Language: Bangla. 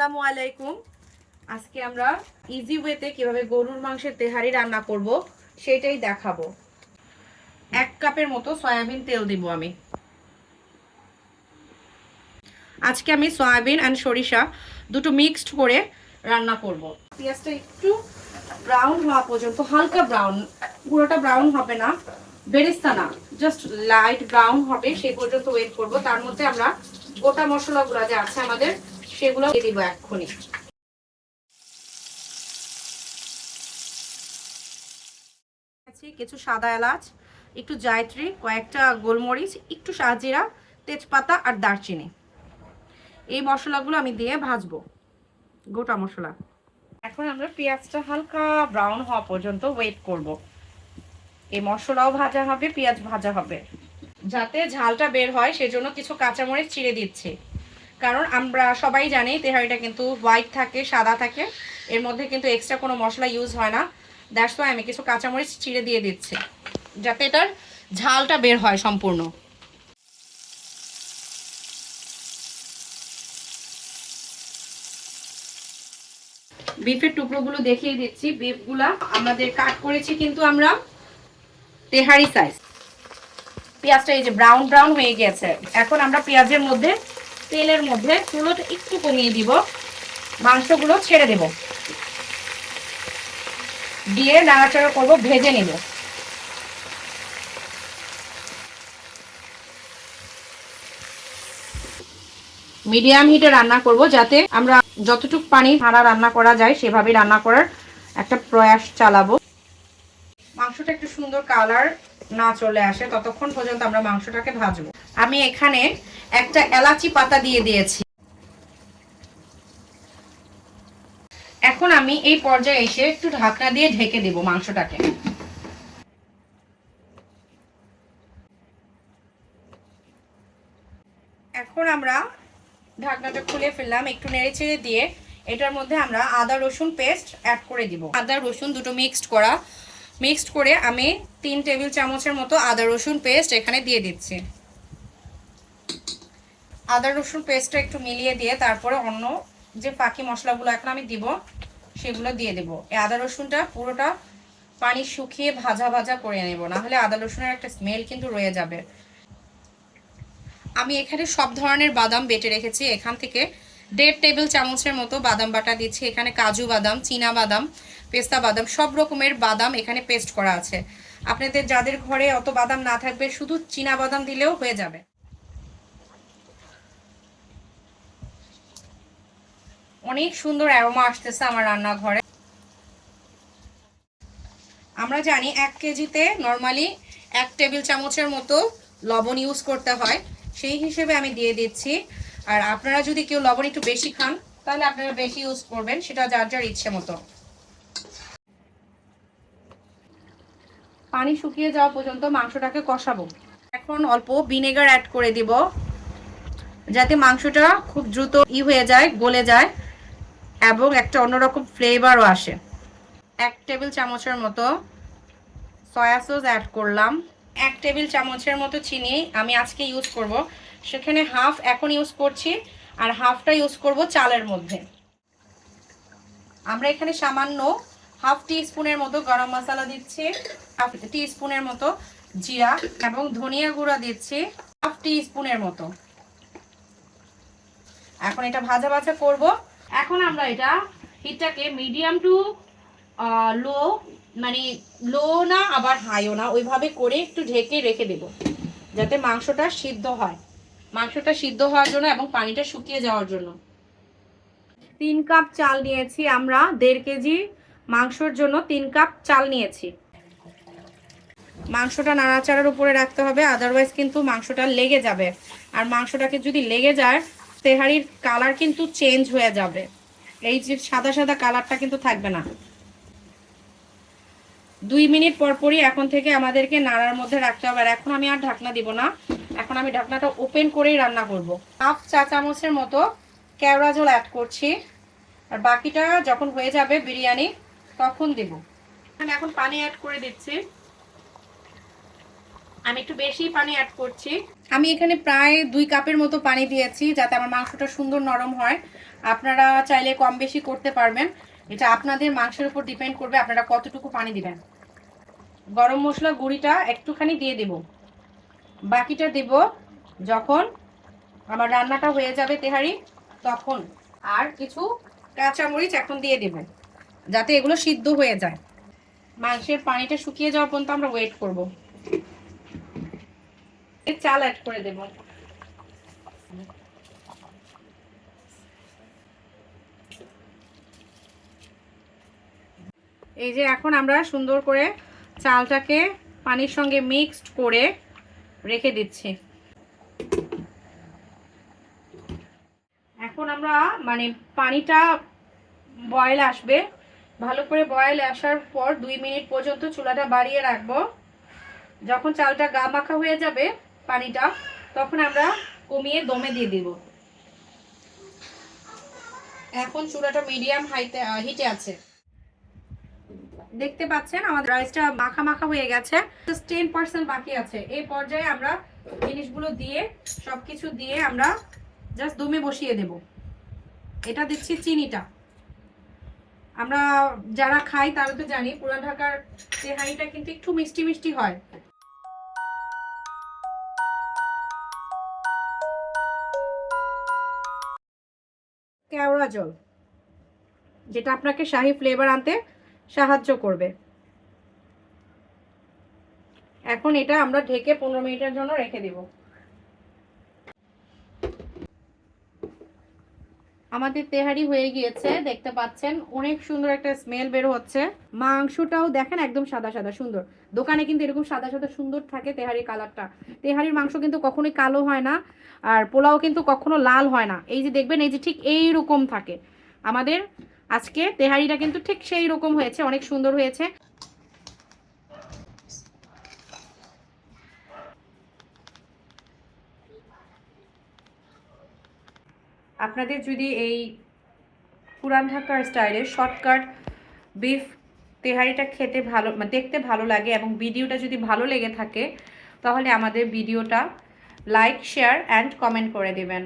আসসালামু আলাইকুম। আজকে আমরা ইজি ওয়েতে কিভাবে গরুর মাংসের তেহারি রান্না করব সেটাই দেখাবো। 1 কাপের মতো সয়াবিন তেল দিব আমি। আজকে আমি সয়াবিন এন্ড সরিষা দুটো মিক্সড করে রান্না করব। পেঁয়াজটা একটু ব্রাউন হওয়া পর্যন্ত, হালকা ব্রাউন, পুরোটা ব্রাউন হবে না, বেরেস্তা না, জাস্ট লাইট ব্রাউন হবে সেই পর্যন্ত ওয়েট করব। তার মধ্যে আমরা গোটা মশলাগুলো যা আছে আমাদের সেগুলো দিয়ে দিব এক্ষুনি। কিছু সাদা এলাচ, একটু জায়ত্রী, কয়েকটা গোলমরিচ, একটু শাহজিরা, তেজপাতা আর দারচিনি, এই মশলাগুলো আমি দিয়ে ভাজবো, গোটা মশলা। এখন আমরা পেঁয়াজটা হালকা ব্রাউন হওয়া পর্যন্ত ওয়েট করব। এই মশলাও ভাজা হবে, পেঁয়াজ ভাজা হবে। যাতে ঝালটা বের হয় সেজন্য কিছু কাঁচামরিচ চিড়ে দিচ্ছি, কারণ আমরা সবাই জানি তেহারিটা কিন্তু হোয়াইট থাকে, সাদা থাকে, এর মধ্যে কিন্তু এক্সট্রা কোনো মশলা ইউজ হয় না। দ্যাটস ওয়াই আমি কিছু কাঁচামরিচ চিড়ে দিয়ে দিচ্ছি যাতে এটার ঝালটা বের হয় সম্পূর্ণ। বিফের টুকরোগুলো দেখিয়ে দিচ্ছি। বিফগুলা আমাদের কাট করেছি কিন্তু আমরা তেহারি সাইজ। পেঁয়াজটা এই যে ব্রাউন ব্রাউন হয়ে গেছে। এখন আমরা পেঁয়াজের মধ্যে, তেলের মধ্যে চুলোটা একটু কমিয়ে দিব, মাংসগুলো ছেড়ে দেব, দিয়ে নাড়াচাড়া করবো, ভেজে নেব। মিডিয়াম হিটে রান্না করব, যাতে আমরা যতটুকু পানি ছাড়া রান্না করা যায় সেভাবে রান্না করার একটা প্রয়াস চালাবো। মাংসটা একটু সুন্দর কালার না চলে আসে ততক্ষণ পর্যন্ত আমরা মাংসটাকে ভাজবো। আমি এখানে একটা এলাচি পাতা দিয়ে দিয়েছি। এখন আমি এই পর্যায়ে এসে একটু ঢাকনা দিয়ে ঢেকে দেব মাংসটাকে। এখন আমরা ঢাকনাটা খুলে ফেললাম, একটু নেড়েচেড়ে দিয়ে এটার মধ্যে আমরা আদা রসুন পেস্ট অ্যাড করে দিব। আদা রসুন দুটো মিক্সড করে আমি 3 টেবিল চামচের মতো আদা রসুন পেস্ট এখানে দিয়ে দিচ্ছি। আদা রসুন পেস্টটা একটু মিলিয়ে দিয়ে তারপরে অন্য যে বাকি মশলাগুলো এখন আমি দিব সেগুলো দিয়ে দেব। এই আদা রসুনটা পুরোটা পানি শুকিয়ে ভাজা ভাজা করে নেব, না হলে আদা রসুনের একটা স্মেল কিন্তু রয়ে যাবে। আমি এখানে সব ধরনের বাদাম বেটে রেখেছি, এখান থেকে 1.5 টেবিল চামচের মতো বাদাম বাটা দিচ্ছি। এখানে কাজু বাদাম, চীনা বাদাম, পেস্তা বাদাম, সব রকমের বাদাম এখানে পেস্ট করা আছে। আপনাদের যাদের ঘরে অত বাদাম না থাকবে শুধু চীনা বাদাম দিলেও হয়ে যাবে। অনেক সুন্দর অ্যারোমা আসতেছে আমার রান্নাঘরে। আমরা জানি 1 কেজিতে নর্মালি 1 টেবিল চামচের মতো লবণ ইউজ করতে হয়, সেই হিসেবে আমি দিয়ে দিচ্ছি। আর আপনারা যদি কেউ লবণ একটু বেশি খান তাহলে আপনারা বেশি ইউজ করবেন, সেটা যার যার ইচ্ছে মতো। পানি শুকিয়ে যাওয়া পর্যন্ত মাংসটাকে কষাবো। এখন অল্প ভিনেগার অ্যাড করে দিব যাতে মাংসটা খুব দ্রুত হয়ে যায়, গলে যায় এবং একটা অন্যরকম ফ্লেভারও আসে। 1 টেবিল চামচের মতো সয়া সস অ্যাড করলাম। 1 টেবিল চামচের মতো চিনি আমি আজকে ইউজ করব, সেখানে হাফ এখন ইউজ করছি আর হাফটা ইউজ করব চালের মধ্যে। আমরা এখানে সামান্য হাফ টি স্পুনের মতো গরম মশলা দিচ্ছি, হাফ টি স্পুনের মতো জিরা এবং ধনিয়া গুঁড়া দিচ্ছি হাফ টি স্পুনের মতো। এখন এটা ভাজা ভাজা করব। এখন আমরা এটা হিটটাকে মিডিয়াম টু লো, মানে লো না আবার হাইও না, ওইভাবে করে একটু ঢেকে রেখে দেব যাতে মাংসটা সিদ্ধ হয়। মাংসটা সিদ্ধ হওয়ার জন্য এবং পানিটা শুকিয়ে যাওয়ার জন্য। 3 কাপ চাল নিয়েছি আমরা, 1.5 কেজি মাংসর জন্য 3 কাপ চাল নিয়েছি। মাংসটা নাড়াচাড়ার উপরে রাখতে হবে, আদারওয়াইজ কিন্তু মাংসটা লেগে যাবে। আর মাংসটাকে যদি লেগে যায় তেহারির কালার কিন্তু চেঞ্জ হয়ে যাবে, এই যে সাদা সাদা কালারটা কিন্তু থাকবে না। 2 মিনিট পর পরই এখন থেকে আমাদেরকে নাড়ার মধ্যে রাখতে হবে। আর এখন আমি আর ঢাকনা দিব না, এখন আমি ঢাকনাটা ওপেন করেই রান্না করব। হাফ চা চামচের মতো কেওড়া জল অ্যাড করছি, আর বাকিটা যখন হয়ে যাবে বিরিয়ানি তখন দেব। এখন পানি অ্যাড করে দিচ্ছি। আমি একটু বেশি পানি অ্যাড করছি। আমি এখানে প্রায় 2 কাপের মতো পানি দিয়েছি যাতে আমার মাংসটা সুন্দর নরম হয়। আপনারা চাইলে কম বেশি করতে পারবেন, এটা আপনাদের মাংসের উপর ডিপেন্ড করবে আপনারা কতটুকু পানি দিবেন। গরম মশলা গুঁড়িটা একটুখানি দিয়ে দেব, বাকিটা দেব যখন আমার রান্নাটা হয়ে যাবে তেহারি তখন। আর কিছু কাঁচামরিচ এখন দিয়ে দেব যাতে এগুলো সিদ্ধ হয়ে যায়। মাংসের পানিটা শুকিয়ে যাওয়া পর্যন্ত আমরা ওয়েট করব। চাল অ্যাড করে দেব। এই যে এখন আমরা সুন্দর করে চালটাকে পানির সঙ্গে মিক্সড করে রেখে দিচ্ছি। এখন আমরা মানে পানিটা বয়েল আসবে, ভালো করে বয়েল আসার পর 2 মিনিট পর্যন্ত চুলাটা বাড়িয়ে রাখবো। যখন চালটা গা মাখা হয়ে যাবে পানিটা, তখন আমরা কমিয়ে দমে দিয়ে দিব। এখন চুলাটা মিডিয়াম হিটে আছে। দেখতে পাচ্ছেন আমাদের রাইসটা মাখা মাখা হয়ে গেছে, 10% বাকি আছে। এই পর্যায়ে আমরা জিনিসগুলো দিয়ে সবকিছু দিয়ে আমরা জাস্ট দমে বসিয়ে দেব। এটা দিচ্ছি চিনিটা। আমরা যারা খাই তারা তো জানি পুরান ঢাকার তেহারিটা কিন্তু একটু মিষ্টি মিষ্টি হয়। কেওড়া জল, যেটা আপনাকে শাহী ফ্লেভার আনতে সাহায্য করবে। এখন এটা আমরা ঢেকে 15 মিনিটের জন্য রেখে দিব। আমাদের তেহারি হয়ে গিয়েছে, দেখতে পাচ্ছেন অনেক সুন্দর একটা স্মেল বের হচ্ছে। মাংসটাও দেখেন একদম সাদা সাদা সুন্দর। দোকানে কিন্তু এরকম সাদা সাদা সুন্দর থাকে তেহারির কালারটা। তেহারির মাংস কিন্তু কখনোই কালো হয় না, আর পোলাও কিন্তু কখনো লাল হয় না। এই যে দেখবেন এই যে ঠিক এই রকম থাকে। আমাদের আজকে তেহারিটা কিন্তু ঠিক সেই রকম হয়েছে, অনেক সুন্দর হয়েছে। আপনাদের যদি এই পুরান ঢাকার স্টাইলের শর্টকাট বিফ তেহারিটা খেতে ভালো দেখতে ভালো লাগে এবং ভিডিওটা যদি ভালো লেগে থাকে তাহলে আমাদের ভিডিওটা লাইক শেয়ার অ্যান্ড কমেন্ট করে দেবেন।